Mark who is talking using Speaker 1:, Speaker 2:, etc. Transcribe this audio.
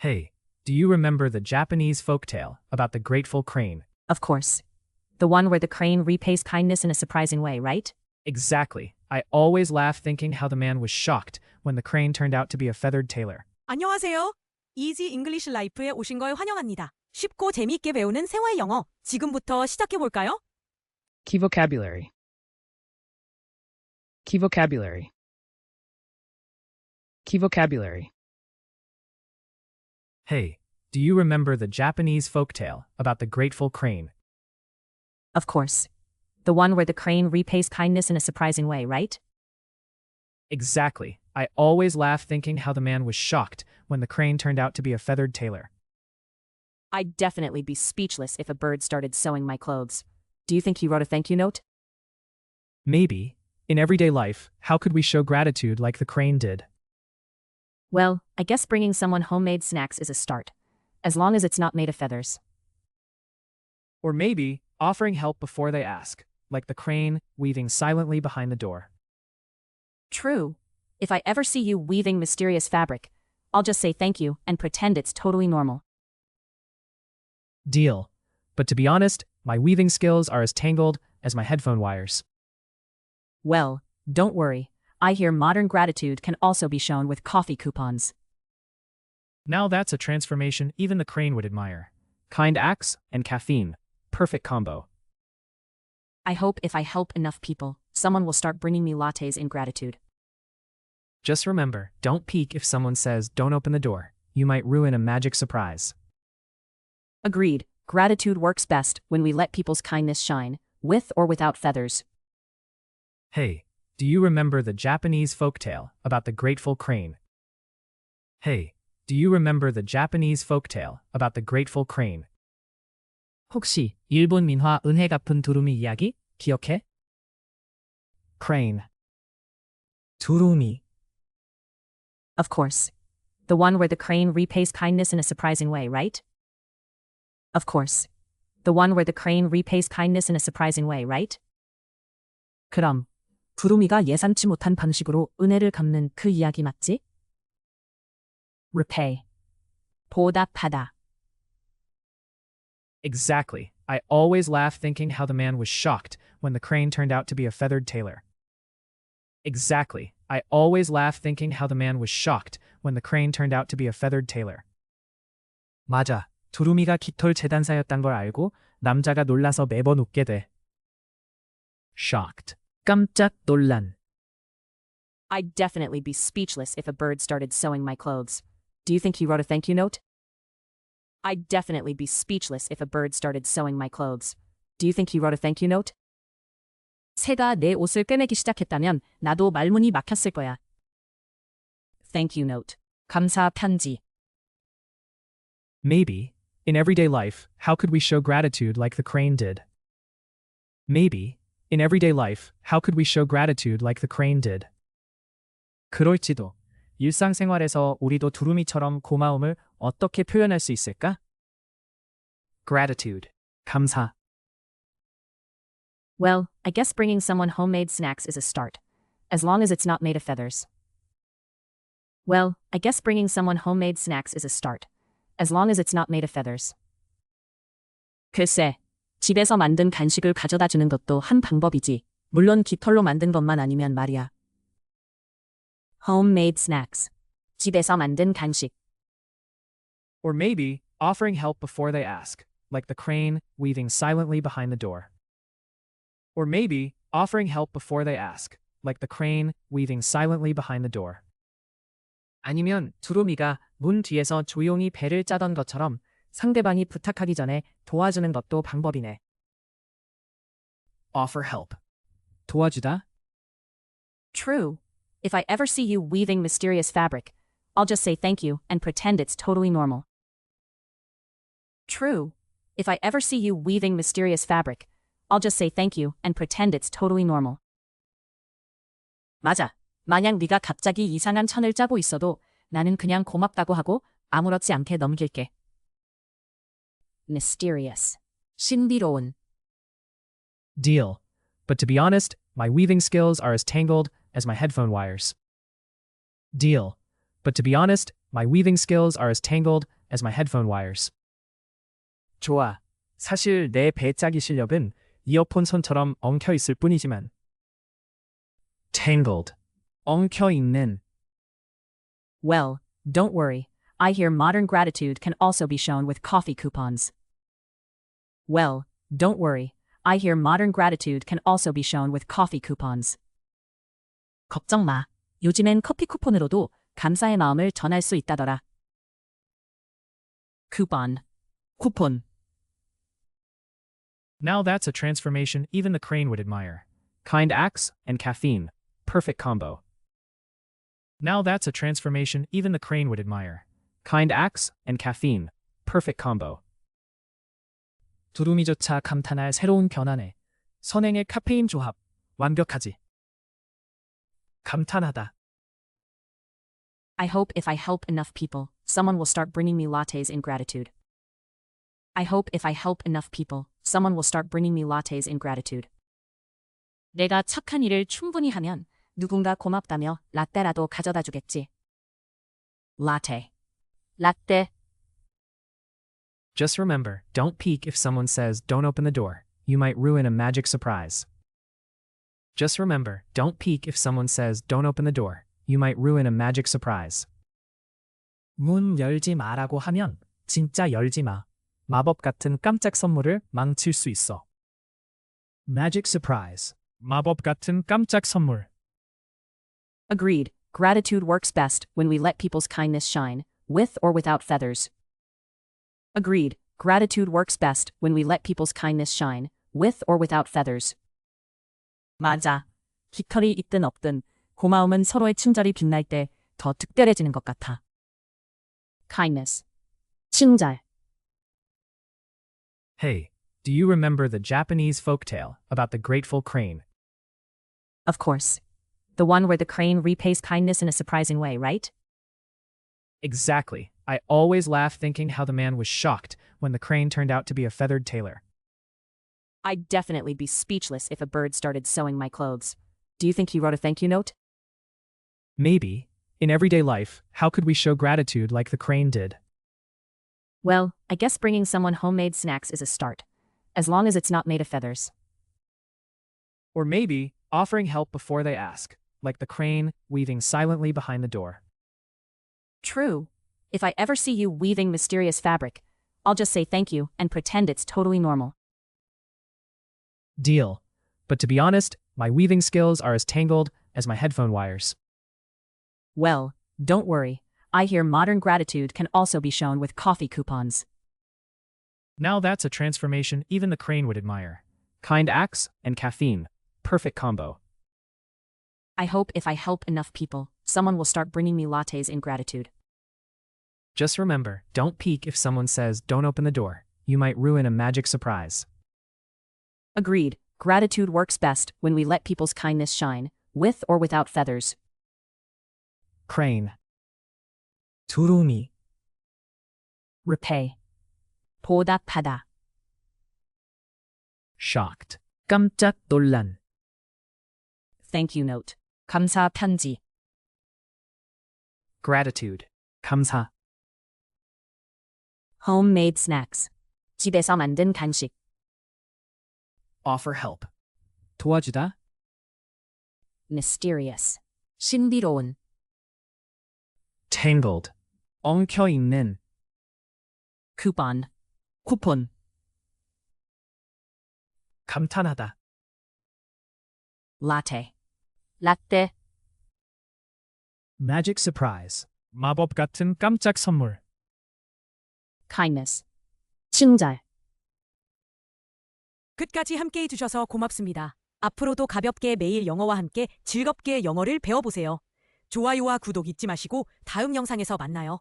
Speaker 1: Hey, do you remember the Japanese folktale about the grateful crane?
Speaker 2: Of course. The one where the crane repays kindness in a surprising way, right?
Speaker 1: Exactly. I always laugh thinking how the man was shocked when the crane turned out to be a feathered tailor.
Speaker 3: 안녕하세요. 이지 잉글리시 라이프에 오신 걸 환영합니다. 쉽고 재미있게 배우는 생활 영어. 지금부터 시작해 볼까요?
Speaker 1: Key vocabulary. Key vocabulary. Key vocabulary. Hey, do you remember the Japanese folktale about the grateful crane?
Speaker 2: Of course. The one where the crane repays kindness in a surprising way, right?
Speaker 1: Exactly. I always laugh thinking how the man was shocked when the crane turned out to be a feathered tailor.
Speaker 2: I'd definitely be speechless if a bird started sewing my clothes. Do you think he wrote a thank you note?
Speaker 1: Maybe. In everyday life, how could we show gratitude like the crane did?
Speaker 2: Well, I guess bringing someone homemade snacks is a start, as long as it's not made of feathers.
Speaker 1: Or maybe offering help before they ask, like the crane weaving silently behind the door.
Speaker 2: True. If I ever see you weaving mysterious fabric, I'll just say thank you and pretend it's totally normal.
Speaker 1: Deal. But to be honest, my weaving skills are as tangled as my headphone wires.
Speaker 2: Well, don't worry. I hear modern gratitude can also be shown with coffee coupons.
Speaker 1: Now that's a transformation even the crane would admire. Kind acts and caffeine. Perfect combo.
Speaker 2: I hope if I help enough people, someone will start bringing me lattes in gratitude.
Speaker 1: Just remember, don't peek if someone says don't open the door. You might ruin a magic surprise.
Speaker 2: Agreed. Gratitude works best when we let people's kindness shine, with or without feathers.
Speaker 1: Hey, do you remember the Japanese folktale about the grateful crane? Hey, do you remember the Japanese folktale about the grateful crane? 혹시 일본 민화 은혜 갚은 두루미 이야기 기억해? Crane. 두루미.
Speaker 2: Of course. The one where the crane repays kindness in a surprising way, right? Of course. The one where the crane repays kindness in a surprising way, right? 그럼 두루미가 예상치 못한 방식으로 은혜를 갚는 그 이야기 맞지? repay. 보답하다.
Speaker 1: Exactly. I always laugh thinking how the man was shocked when the crane turned out to be a feathered tailor. Exactly. I always laugh thinking how the man was shocked when the crane turned out to be a feathered tailor. 맞아. 두루미가 깃털 재단사였단 걸 알고 남자가 놀라서 매번 웃게 돼. Shocked. 깜짝 놀란.
Speaker 2: I'd definitely be speechless if a bird started sewing my clothes. Do you think he wrote a thank you note? I'd definitely be speechless if a bird started sewing my clothes. Do you think he wrote a thank you note? 새가 내 옷을 꿰매기 시작했다면 나도 말문이 막혔을 거야. Thank you note. 감사 편지.
Speaker 1: Maybe. In everyday life, how could we show gratitude like the crane did? Maybe. In everyday life, how could we show gratitude like the crane did? 그럴지도. 일상생활에서 우리도 두루미처럼 고마움을 어떻게 표현할 수 있을까? Gratitude. 감사.
Speaker 2: Well, I guess bringing someone homemade snacks is a start, as long as it's not made of feathers. Well, I guess bringing someone homemade snacks is a start, as long as it's not made of feathers. 글쎄, 집에서 만든 간식을 가져다 주는 것도 한 방법이지. 물론 깃털로 만든 것만 아니면 말이야. Homemade snacks. 집에서 만든 간식.
Speaker 1: Or maybe, offering help before they ask, like the crane weaving silently behind the door. Or maybe, offering help before they ask, like the crane weaving silently behind the door. 아니면 두루미가 문 뒤에서 조용히 배를 짜던 것처럼 상대방이 부탁하기 전에 도와주는 것도 방법이네. Offer help. 도와주다.
Speaker 2: True. If I ever see you weaving mysterious fabric, I'll just say thank you and pretend it's totally normal. True. If I ever see you weaving mysterious fabric, I'll just say thank you and pretend it's totally normal. 맞아. 만약 네가 갑자기 이상한 천을 짜고 있어도 나는 그냥 고맙다고 하고 아무렇지 않게 넘길게. Mysterious. 신비로운.
Speaker 1: Deal. But to be honest, my weaving skills are as tangled as my headphone wires. Deal. But to be honest, my weaving skills are as tangled as my headphone wires. 좋아. 사실 내 배짜기 실력은 이어폰 선처럼 엉켜 있을 뿐이지만. Tangled. 엉켜 있는.
Speaker 2: Well, don't worry. I hear modern gratitude can also be shown with coffee coupons. Well, don't worry. I hear modern gratitude can also be shown with coffee coupons. 걱정 마. 요즘엔 커피 쿠폰으로도 감사의 마음을 전할 수 있다더라. Coupon. 쿠폰.
Speaker 1: Now that's a transformation even the crane would admire. Kind acts and caffeine. Perfect combo. Now that's a transformation even the crane would admire. Kind acts and caffeine. Perfect combo. 두루미조차 감탄할 새로운 변화네. 선행의 카페인 조합. 완벽하지. 감탄하다.
Speaker 2: I hope if I help enough people, someone will start bringing me lattes in gratitude. I hope if I help enough people, someone will start bringing me lattes in gratitude. 내가 착한 일을 충분히 하면 누군가 고맙다며 라떼라도 가져다 주겠지. Latte. 라떼.
Speaker 1: Just remember, don't peek if someone says don't open the door. You might ruin a magic surprise. Just remember, don't peek if someone says don't open the door. You might ruin a magic surprise. 문 열지 마라고 하면 진짜 열지 마. 마법 같은 깜짝 선물을 망칠 수 있어. Magic surprise. 마법 같은 깜짝 선물.
Speaker 2: Agreed. Gratitude works best when we let people's kindness shine, with or without feathers. Agreed. Gratitude works best when we let people's kindness shine, with or without feathers. 맞아. 깃털이 있든 없든 고마움은 서로의 친절이 빛날 때 더 특별해지는 것 같아. Kindness. 친절.
Speaker 1: Hey, do you remember the Japanese folktale about the grateful crane?
Speaker 2: Of course. The one where the crane repays kindness in a surprising way, right?
Speaker 1: Exactly. I always laugh thinking how the man was shocked when the crane turned out to be a feathered tailor.
Speaker 2: I'd definitely be speechless if a bird started sewing my clothes. Do you think he wrote a thank you note?
Speaker 1: Maybe. In everyday life, how could we show gratitude like the crane did?
Speaker 2: Well, I guess bringing someone homemade snacks is a start, as long as it's not made of feathers.
Speaker 1: Or maybe offering help before they ask, like the crane weaving silently behind the door.
Speaker 2: True. If I ever see you weaving mysterious fabric, I'll just say thank you and pretend it's totally normal.
Speaker 1: Deal. But to be honest, my weaving skills are as tangled as my headphone wires.
Speaker 2: Well, don't worry. I hear modern gratitude can also be shown with coffee coupons.
Speaker 1: Now that's a transformation even the crane would admire. Kind acts and caffeine. Perfect combo.
Speaker 2: I hope if I help enough people, someone will start bringing me lattes in gratitude.
Speaker 1: Just remember, don't peek if someone says don't open the door. You might ruin a magic surprise.
Speaker 2: Agreed. Gratitude works best when we let people's kindness shine, with or without feathers.
Speaker 1: Crane. 두루미.
Speaker 2: Repay. 보답하다.
Speaker 1: Shocked. 깜짝 놀란.
Speaker 2: Thank you note. 감사 편지.
Speaker 1: Gratitude. 감사.
Speaker 2: Homemade snacks. 집에서 만든 간식.
Speaker 1: Offer help. 도와주다.
Speaker 2: Mysterious. 신비로운.
Speaker 1: Tangled. 엉켜 있는.
Speaker 2: Coupon. 쿠폰.
Speaker 1: 감탄하다.
Speaker 2: Latte. 라떼.
Speaker 1: Magic surprise. 마법 같은 깜짝 선물.
Speaker 2: Kindness. 친절.
Speaker 3: 끝까지 함께 해주셔서 고맙습니다. 앞으로도 가볍게 매일 영어와 함께 즐겁게 영어를 배워보세요. 좋아요와 구독 잊지 마시고 다음 영상에서 만나요.